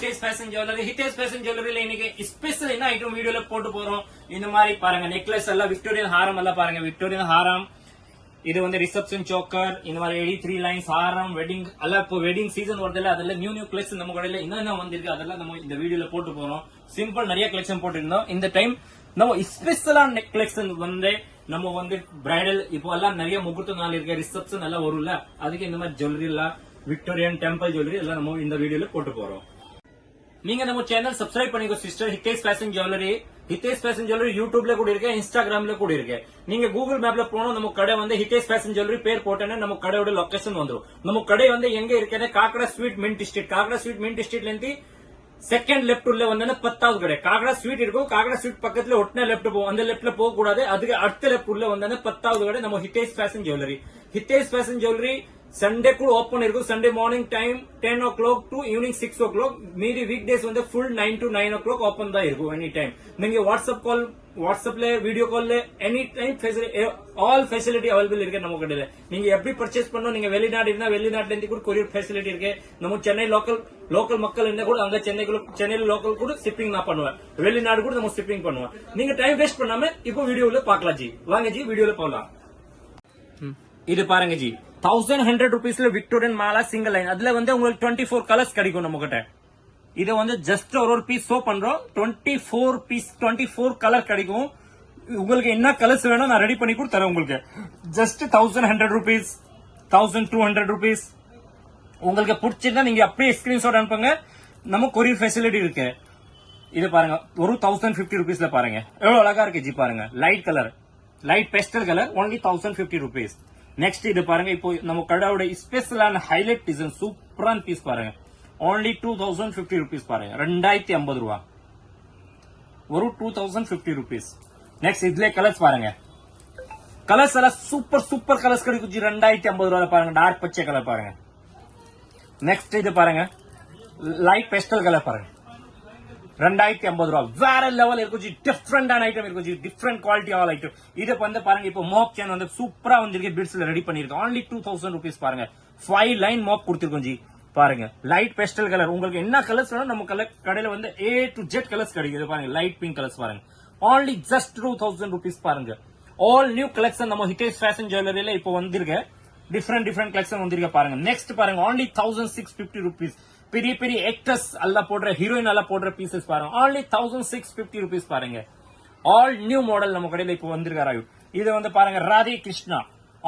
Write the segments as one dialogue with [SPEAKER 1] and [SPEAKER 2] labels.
[SPEAKER 1] Hitesh fashion jewellery. Hitesh fashion ஜுவல்லரியில இன்னைக்கு special என்ன ஐட்டம் வீடியோல போட்டு போறோம். இந்த மாதிரி பாருங்க நெக்லஸ் எல்லாம் விக்டோரியன் ஹாரம் எல்லாம் பாருங்க. விக்டோரியன் ஹாரம், இது வந்து ரிசப்ஷன் சோக்கர், இந்த மாதிரி 83 லைன்ஸ் ஹாரம், வெட்டிங் எல்லாம் இப்போ வெட்டிங் சீசன் வருதுல, அதெல்லாம் நியூ கலெக்ஷன் நம்ம கடையில என்னென்ன வந்திருக்கு அதெல்லாம் நம்ம இந்த வீடியோல போட்டு போறோம். சிம்பிள் நிறைய கலெக்ஷன் போட்டுருந்தோம். இந்த டைம் நம்ம ஸ்பெஷலான கலெக்ஷன் வந்து நம்ம வந்து பிரைடல் இப்போ எல்லாம் நிறைய முகூர்த்த நாள் இருக்க ரிசப்ஷன் எல்லாம் வரும்ல, அதுக்கு இந்த மாதிரி ஜுவல்லரி எல்லாம் விக்டோரியன் டெம்பிள் ஜுவல்லரி எல்லாம் நம்ம இந்த வீடியோல போட்டு போறோம். நீங்க நம்ம சேனல் சப்ஸ்கிரைப் பண்ணிக்கோ sister. Hitesh fashion jewellery. Hitesh fashion jewellery யூடியூப்ல கூட இருக்கு, இன்ஸ்டாகிராம்ல கூட இருக்கு. நீங்க கூகுள் மேப்ல போனோம் நம்ம கடை வந்து ஹிதேஷ் ஃபேஷன் ஜுவல்லரி பேர் போட்டேன்னா நம்ம கடையோட லொகேஷன் வந்துடும். நம்ம கடை வந்து எங்க இருக்குன்னா Kakkada sweet mint street. Kakkada sweet mint ஸ்ட்ரீட்ல இருந்து செகண்ட் லெப்ட் உள்ள வந்தா 10வது கடை. காக்கடா ஸ்வீட் இருக்கும், காக்கடா ஸ்வீட் பக்கத்துல ஒட்டின லெப்ட் போகும், அந்த லெப்ட்ல போக கூடாது. அதுக்கு அடுத்த லெப்ட் உள்ள வந்தா 10வது கடை நம்ம Hitesh fashion jewellery. Hitesh fashion jewellery Sunday கூட ஓபன் இருக்கும். Sunday morning time 10 o'clock to evening 6 o'clock. மீதி வீக் டேஸ் வந்து ஃபுல் 9 to 9 o'clock ஓபன் தான் இருக்கும். எனி டைம் நீங்க வாட்ஸ்அப்ல வீடியோ கால்ல any time all facility available இருக்கு நம்ம கடையில. நீங்க எப்படி பர்ச்சேஸ் பண்ணணும், நீங்க வெளிநாடு இருந்தா வெளிநாட்டுல இருந்து கூட கொரியர் ஃபெசிலிட்டி இருக்கு. நம்ம சென்னை லோக்கல் மக்கள் இருந்தா கூட அங்க சென்னையில லோக்கல் கூட ஷிப்பிங் நான் பண்ணுவேன். வெளிநாடு கூட நம்ம ஷிப்பிங் பண்ணுவேன். நீங்க டைம் வேஸ்ட் பண்ணாம இப்போ வீடியோல பாக்கலாம் ஜி. வாங்க ஜி வீடியோல போகலாம். இது பாருங்க ஜி, 1100 rupeesல விக்டோரியன் மாலா சிங்கிள் லைன். அதுல வந்து உங்களுக்கு 24 கலர்ஸ் கிடைக்கும் நம்ம கிட்ட. இதை வந்து ஜஸ்ட் ஒரு பீஸ் ஷோ பண்றோம். 24 கலர் கிடைக்கும். உங்களுக்கு என்ன கலர்ஸ் வேணும் நான் ரெடி பண்ணி கூட தரேன் உங்களுக்கு. Just 1100 rupees, 1200 rupees. உங்களுக்கு பிடிச்சிருந்தா நீங்க அப்படியே ஸ்கிரீன்ஷாட் அனுப்புங்க. நம்ம கொரியர் ஃபெசிலிட்டி இருக்கு. இது பாருங்க ஒரு 1050 rupeesல பாருங்க எவ்வளவு அழகா இருக்கு ஜி. பாருங்க light colour, light PESTEL colour, only 1050 rupees. Next இது பாருங்க, இப்போ நம்ம கடையோட ஸ்பெஷலான ஹைலைட் டிசைன் சூப்பரான பீஸ் பாருங்க. only 2050 rupees பாருங்க. 2050 ரூபா ஒரு 2050 rupees. நெக்ஸ்ட் இதுல கலர்ஸ் பாருங்க. கலர்ஸ் எல்லாம் சூப்பர் கலர்ஸ் கிடைக்கும் ஜி. 2050 ரூபாய் பாருங்க. டார்க் பச்சை கலர் பாருங்க. நெக்ஸ்ட் இது பாருங்க லைட் பெஸ்டல் கலர் பாருங்க. 2050 ரூபாய் வேற லெவல் இருக்கும் ஜி. டிஃபரெண்டான ஐட்டம் இருக்கும் G. Different quality all item. இது வந்து பாருங்க இப்போ மோப் சேன் வந்து சூப்பரா வந்திருக்கு. பிட்ஸ்ல ரெடி பண்ணிருக்கோம். only 2000 rupees பாருங்க. 5 லைன் மோப் கொடுத்திருக்கோம் ஜி. பாருங்க லைட் பெஸ்டல் கலர். உங்களுக்கு என்ன கலர்ஸ் வேணும் நம்ம கடையில வந்து A to Z கலர்ஸ் கிடைக்குது. பாருங்க லைட் பிங்க் கலர்ஸ் பாருங்க. only just 2000 rupees பாருங்க. ஆல் நியூ கலெக்ஷன் நம்ம ஹிதேஷ் ஃபேஷன் ஜுவல்லரியில இப்போ வந்திருக்கு. டிஃபரெண்ட் கலெக்ஷன் வந்திருக்கு பாருங்க. நெக்ஸ்ட் பாருங்க only 1650 rupees. பெரிய ஆக்டர்ஸ் எல்லாம் போடுற, ஹீரோயின் எல்லாம் போடுற பீசஸ் பாருங்க. only 1650 rupees பாருங்க. ஆல் நியூ மாடல் நம்ம கடையில இப்போ வந்திருக்காரு. இது வந்து பாருங்க Radhe Krishna.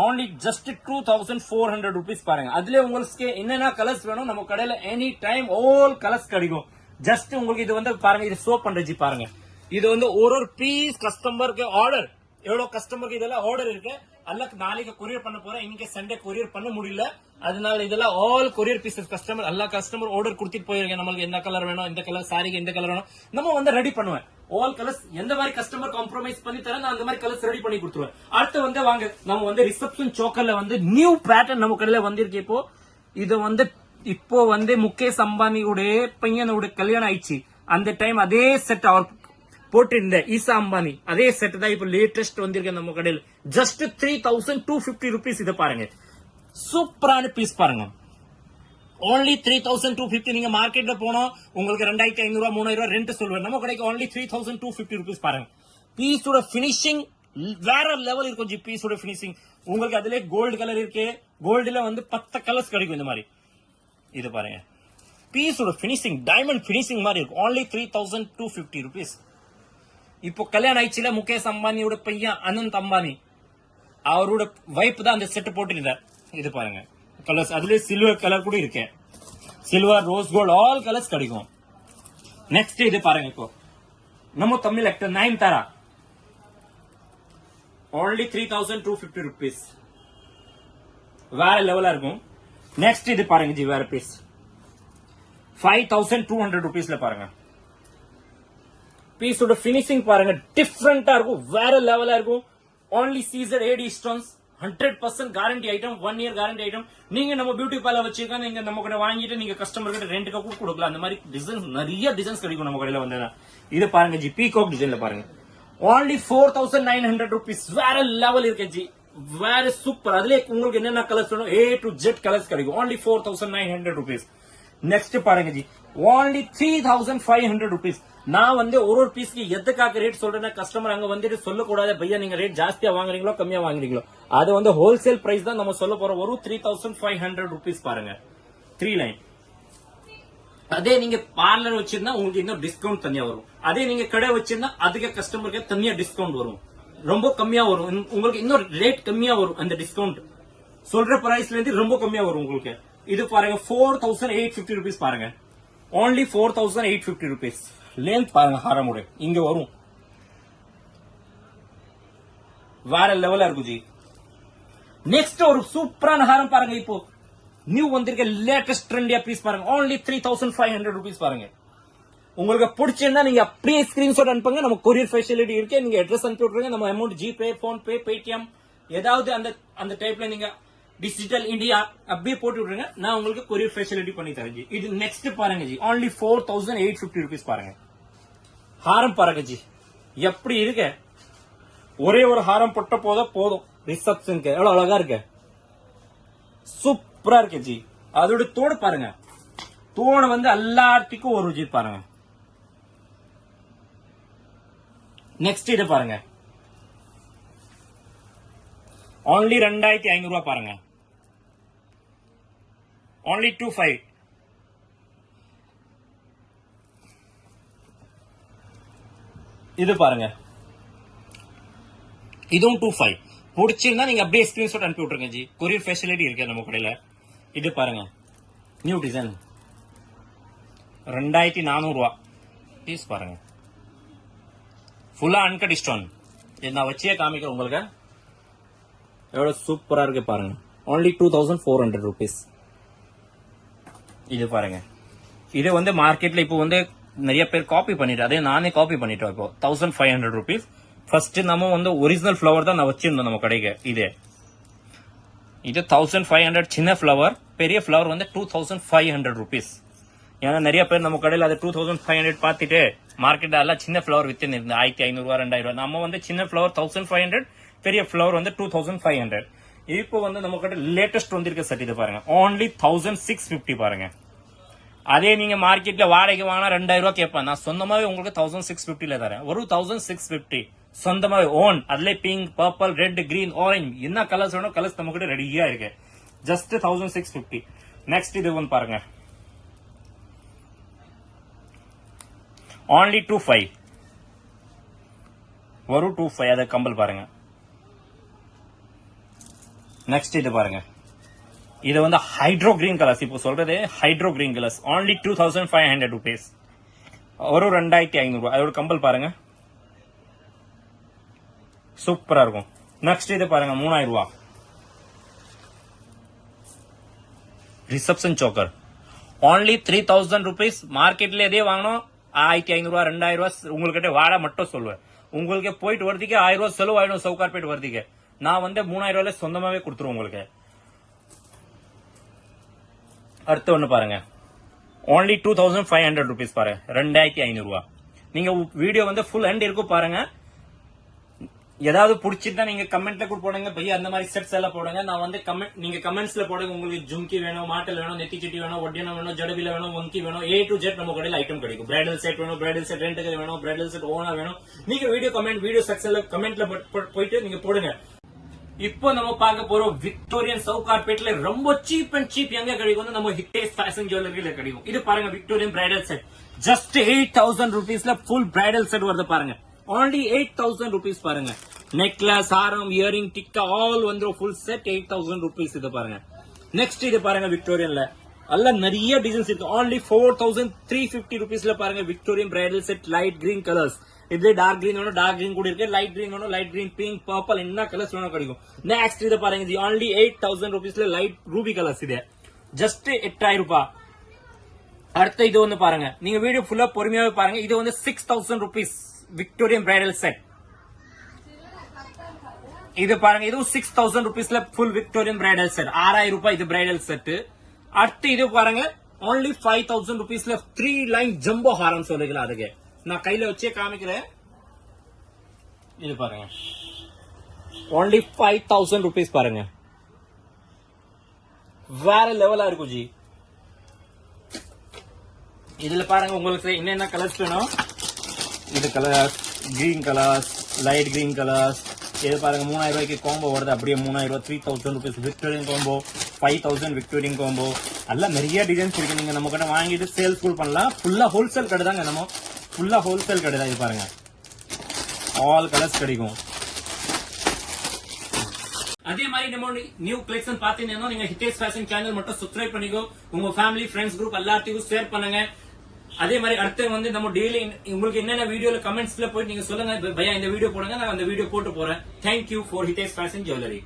[SPEAKER 1] only just 2400 rupees பாருங்க. அதுல உங்களுக்கு என்னென்ன கலர்ஸ் வேணும் நம்ம கடையில எனி டைம் ஆல் கலர்ஸ் கிடைக்கும். ஜஸ்ட் உங்களுக்கு இது வந்து பாருங்க, இது ஷோ பண்றது பாருங்க. இது வந்து ஒரு பீஸ் கஸ்டமருக்கு ஆர்டர், எவ்வளவு கஸ்டமருக்கு இதெல்லாம் ஆர்டர் இருக்கு. அல்லக்கு நாளைக்கு கொரியர் பண்ண போறேன். இன்னைக்கு சண்டே கொரியர் பண்ண முடியல, அதனால இதெல்லாம் ஆல் கொரியர் பீசஸ் கஸ்டமர் எல்லா கஸ்டமர் ஆர்டர் கொடுத்துட்டு போயிருக்கேன். நம்மளுக்கு எந்த கலர் வேணும், இந்த கலர் சாரிக்கு எந்த கலர் வேணும் நம்ம வந்து ரெடி பண்ணுவேன். ஆல் கலர்ஸ் எந்த மாதிரி கஸ்டமர் காம்ப்ரமைஸ் பண்ணி தரேன் நான் அந்த மாதிரி கலர்ஸ் ரெடி பண்ணி கொடுத்துருவேன். அடுத்து வந்து வாங்க நம்ம வந்து ரிசப்ஷன் சோக்கர்ல வந்து நியூ பேட்டர்ன் நம்ம கடையில வந்திருக்கு. இப்போ இது வந்து இப்போ வந்து முகேஷ் அம்பானியோட பையனோட கல்யாணம் ஆயிடுச்சு. அந்த டைம் அதே செட் அவர் போட்டிருந்த ஈசா அம்பானி அதே செட் தான் இப்போ லேட்டஸ்ட் வந்திருக்கு நம்ம கடையில். Just 3250 rupees. இதை பாருங்க சூப்பரான பீஸ் பாருங்க. only 3250. நீங்க மார்க்கெட்ல போனா உங்களுக்கு 2500 ரூபாய் 3000 ரூபாய் ரெண்ட் சொல்லுவேன். நம்ம கடைக்கு only 3250 rupees பாருங்க. பீஸோட பினிஷிங் வேற லெவல் இருக்கும் ஜி. பீஸோட பினிஷிங் உங்களுக்கு அதுல கோல்டு கலர் இருக்கு. கோல்டுல வந்து 10 கலர்ஸ் கிடைக்கும் இந்த மாதிரி. இது பாருங்க பீஸோட பினிஷிங் டைமண்ட் பினிஷிங் மாதிரி இருக்கும். only 3250 rupees. இப்போ கல்யாணம் ஆயிடுச்சுல முகேஷ் அம்பானியோட பையன் அனந்த் அம்பானி, அவரோட வைப் தான் அந்த செட் போட்டிருந்தார். இது பாருங்க கலர்ஸ், அதுல சில்வர் கலர் கூட இருக்கு. Silver, rose gold all colours கிடைக்கும். நெக்ஸ்ட் இது பாருங்க, இப்போ நம்ம Tamil actor Nayanthara only 3250 rupees. வேற லெவலா இருக்கும். நெக்ஸ்ட் இது பாருங்க ஜி வேற பீஸ் 5200 rupeesல பாருங்க. பீஸோட பினிஷிங் பாருங்க டிஃபரெண்டா இருக்கும், வேற லெவலா இருக்கும். only Caesar AD stones 100% guarantee item, 1 year guarantee item. நீங்க நம்ம பியூட்டி பார்லர் வச்சிருக்கா, நீங்க நம்ம கிட்ட வாங்கிட்டு நீங்க கஸ்டமர் கிட்ட ரெண்டுக்கு கூட கொடுக்கலாம். அந்த மாதிரி டிசைன்ஸ் நிறைய டிசைன்ஸ் கிடைக்கும் நம்ம கடையில வந்து. இது பாருங்க ஜி பீகாக் டிசைன்ல பாருங்க. only 4900 rupees. வேற லெவல் இருக்கு ஜி, வேற சூப்பர். அதுல உங்களுக்கு என்னென்ன கலர்ஸ் வேணும் A to Z கலர்ஸ் கிடைக்கும். only 4900 rupees. நெக்ஸ்ட் பாருங்க ஜி only 3500 rupees. நான் வந்து ஒரு பீஸ்க்கு எதுக்காக ரேட் சொல்றேன்னா கஸ்டமர் அங்க வந்துட்டு சொல்லக்கூடாது பையா நீங்க ரேட் ஜாஸ்தியா வாங்குறீங்களோ கம்மியா வாங்குறீங்களோ, அது வந்து ஹோல்சேல் பிரைஸ் தான் நம்ம சொல்ல போறோம். ஒரு 3500 rupees பாருங்க 3 லைன். அதே நீங்க பார்லர் வச்சிருந்தா உங்களுக்கு இன்னும் டிஸ்கவுண்ட் தனியா வரும். அதே நீங்க கடை வச்சிருந்தா அதுக்கு கஸ்டமருக்கு தனியா டிஸ்கவுண்ட் வரும், ரொம்ப கம்மியா வரும். உங்களுக்கு இன்னும் ரேட் கம்மியா வரும். அந்த டிஸ்கவுண்ட் சொல்ற பிரைஸ்ல இருந்து ரொம்ப கம்மியா வரும் உங்களுக்கு. இது பாருங்க 4850 rupees பாருங்க, only 4850 rupees. லென்த் பாருங்க ஹாரமோட இங்க வரும், வேற லெவலா இருக்கும் ஜி. நெக்ஸ்ட் ஒரு சூப்பரான ஹாரம் பாருங்க, இப்போ நியூ வந்திருக்க லேட்டஸ்ட் ட்ரெண்டியா பீஸ் பாருங்க, only 3500 rupees பாருங்க. உங்களுக்கு பிடிச்சிருந்தா நீங்க அப்படியே ஸ்கிரீன்ஷாட் அனுப்புங்க, நம்ம கொரியர் ஃபெசிலிட்டி இருக்கு. நீங்க அட்ரஸ் அனுப்பி விட்டுருங்க, நம்ம அமௌண்ட் ஜிபே, போன்பே, பேடிஎம் ஏதாவது அந்த டைப்ல நீங்க டிஜிட்டல் இந்தியா அப்படியே போட்டு விட்டுருங்க, நான் உங்களுக்கு கொரியர் ஃபெசிலிட்டி பண்ணி தரேன் ஜி. இது நெக்ஸ்ட் பாருங்க ஜி, only 4850 rupees பாருங்க. ஹாரம் பாருங்க ஜி எப்படி இருக்கு, ஒரே ஒரு ஹாரம் போட்ட போதும் ரிசப்ஷனுக்கு. எவ்வளவு அழகா இருக்கு, சூப்பரா இருக்கு ஜி. அதோட தோடு பாருங்க, தோடு வந்து எல்லாத்துக்கும் ஒரு ஜி பாருங்க. நெக்ஸ்ட் இது பாருங்க, only 2500 ரூபாய் பாருங்க, only 25. இது பாருங்க, இதுவும் 25. பிடிச்சிருந்தா நீங்க அப்படியே ஸ்கிரீன்ஷாட் அனுப்பி விட்டுருங்க ஜி, கொரியர் ஃபெசிலிட்டி இருக்கு நம்ம கடையில. இது பாருங்க நியூ டிசைன் 2400 ரூபாய் பீஸ் பாருங்க, ஃபுல்லா அன்கட் ஸ்டோன். இது நான் வச்சே காமிக்கிறேன் உங்களுக்கு, எவ்வளவு சூப்பரா இருக்கு பாருங்க. only 2400 rupees. இது பாருங்க, இது வந்து மார்க்கெட்ல இப்போ வந்து நிறைய பேர் காப்பி பண்ணிட்டு, அதே நானே காப்பி பண்ணிட்டோம். இப்போ 1500 rupees. ஃபர்ஸ்ட் நம்ம வந்து ஒரிஜினல் ஃபிளவர் தான் நான் வச்சிருந்தோம் நம்ம கடைக்கு. இது 1500 சின்ன ஃபிளவர், பெரிய ஃபிளவர் வந்து 2500 rupees. ஏன்னா நிறைய பேர் நம்ம கடையில் அது 2500 பார்த்துட்டு மார்க்கெட் எல்லாம் சின்ன ஃபிளவர் வித்து 1500 ரூபா 2000 ரூபா. நம்ம வந்து சின்ன ஃபிளவர் 1500, பெரிய ஃபிளவர் வந்து 2500. இப்போ வந்து நம்ம கிட்ட லேட்டஸ்ட் வந்திருக்க செட் இது பாருங்க, only 1650 பாருங்க. அதே நீங்க மார்க்கெட்ல வாடகைக்கு வாங்கினா 2000 ரூபாய் கேட்பேன், நான் சொந்தமாவே உங்களுக்கு 1650ல தரேன். ஒரு 1650 சொந்தமாவே ஓன். அதுல pink, purple, red, green, orange என்ன கலர்ஸ் வேணும் கலர்ஸ் நம்ம கிட்ட ரெடியா இருக்கு. ஜஸ்ட் 1650. நெக்ஸ்ட் இது ஒன்று பாருங்க, only 25. ஒரு 25 அது கம்பல் பாருங்க. நெக்ஸ்ட் இது பாருங்க, இது வந்து ஹைட்ரோ கிரீன் கலர்ஸ். இப்போ சொல்றது hydro green colours, only 2500 rupees. ஒரு 2500 ரூபாய். அதோட கம்பல் பாருங்க, சூப்பரா இருக்கும். நெக்ஸ்ட் இது பாருங்க 3000 ரூபாய் ரிசப்ஷன் சோக்கர், only 3000 rupees. மார்க்கெட்ல எதே வாங்கணும் 1500 ரூபாய் 2000 ரூபாய் உங்ககிட்ட வாடகை மட்டும் சொல்லுவேன். உங்களுக்கு போயிட்டு வரதுக்கு 1000 ரூபாய் செலவு ஆயிடும் சவுகார்பேட் வரதுக்கு. நான் வந்து 3000 ரூபாயில சொந்தமாவே கொடுத்துருவோம் உங்களுக்கு. அடுத்து ஒண்ணு பாருங்க, only 2500 rupees பாருங்க, 2500 ரூபாய். நீங்க வீடியோ வந்து ஃபுல் எண்ட் இருக்கும் பாருங்க. ஏதாவது பிடிச்சிருந்தா நீங்க கமெண்ட்ல கூட போடுங்க பையா, அந்த மாதிரி செட்ஸ் எல்லாம் போடுங்க. நான் வந்து நீங்க கமெண்ட்ஸ்ல போடுங்க. உங்களுக்கு ஜும்கி வேணும், மாட்டல் வேணும், நெத்தி சிட்டி வேணும், ஒட்டியானம் வேணும், ஜடபில வேணும், வங்கி வேணும், A to Z நம்ம கடையில் ஐட்டம் கிடைக்கும். பிரைடல் செட் வேணும், பிரைடல் செட் ரெண்டுக்கு வேணும், பிரைடல் செட் ஓனா வேணும். நீங்க வீடியோ செக்ஷன்ல கமெண்ட்ல போயிட்டு நீங்க போடுங்க. இப்போ நம்ம பார்க்க போறோம் விக்டோரியன் சவுகார்பேட்ல ரொம்ப சீப் அண்ட் சீப் எங்க கிடைக்கும், நம்ம ஹிட்டேஸ் ஃபேஷன் ஜுவல்லரியில கிடைக்கும். இது பாருங்க விக்டோரியன் பிரைடல் செட், ஜஸ்ட் 8000 rupeesல ஃபுல் பிரைடல் செட் வருது பாருங்க, only 8000 rupees பாருங்க. Necklace, haram, earring, tikka all வந்துரும் ஃபுல் செட் 8000 rupees. இது பாருங்க. நெக்ஸ்ட் இது பாருங்க விக்டோரியன்ல அல்ல நிறைய டிசைன்ஸ் இருக்கு, only 4350 rupeesல பாருங்க Victorian bridal set light green colours. இதுல டார்க் கிரீன் வேணும், டார்க் கிரீன் கூட இருக்கு, லைட் கிரீன் வேணும், லைட் கிரீன், பிங்க், பர்பிள் என்ன கலர்ஸ் வேணும் கிடைக்கும். நெக்ஸ்ட் இது பாருங்க ஜி, only 8000 rupeesல லைட் ரூபி கலர்ஸ். இது ஜஸ்ட் 8000 ரூபாய். அடுத்த இது வந்து பாருங்க, நீங்க வீடியோ ஃபுல்லா பொறுமையாவே பாருங்க. இது வந்து 6000 rupees விக்டோரியன் பிரைடல் செட். இது பாருங்க, இதுவும் 6000 rupeesல ஃபுல் விக்டோரியன் பிரைடல் செட், 6000 ரூபாய் இது பிரைடல் செட். அடுத்து இது பாருங்க, only 5000 rupeesல 3 லைன் ஜம்போ ஹாரம் சொல்லுங்களா. அதுக்கு நான் கையில வச்சே காமிக்கிறேன். இது பாருங்க, only 5000 rupees பாருங்க, வேற லெவலா இருக்கும் ஜி. இதுல பாருங்க உங்களுக்கு என்னென்ன கலர்ஸ் வேணும். இது colour green colours, light green colours. இது பாருங்க 3000 ரூபாய்க்கு காம்போ வருது. அப்படியே 3000 ரூபாய் 3000 rupees Victorian combo, 5000 Victorian combo. எல்லாம் நிறைய டிசைன்ஸ் இருக்கு. நீங்க நம்ம கிட்ட வாங்கிட்டு சேல்ஸ் கூட பண்ணலாம். ஃபுல்லா ஹோல்சேல் கடை தாங்க. நம்ம ஃபுல்லா ஹோல்சேல் கடை தான். இது பாருங்க ஆல் கலர்ஸ் கிடைக்கும். அதே மாதிரி நம்ம நியூ கலெக்ஷன் பாத்தீங்கன்னா நீங்க ஹிட்டேஸ் ஃபேஷன் சேனல் மட்டும் சப்ஸ்கிரைப் பண்ணிக்கோ. உங்க ஃபேமிலி ஃப்ரெண்ட்ஸ் குரூப் எல்லாத்தையும் ஷேர் பண்ணுங்க. அதே மாதிரி அடுத்து வந்து நம்ம டெய்லி உங்களுக்கு என்னென்ன வீடியோல கமெண்ட்ஸ்ல போயிட்டு நீங்க சொல்லுங்க, பையா இந்த வீடியோ போடுங்க, நான் அந்த வீடியோ போட்டு போறேன். Thank you for Hitesh fashion jewellery.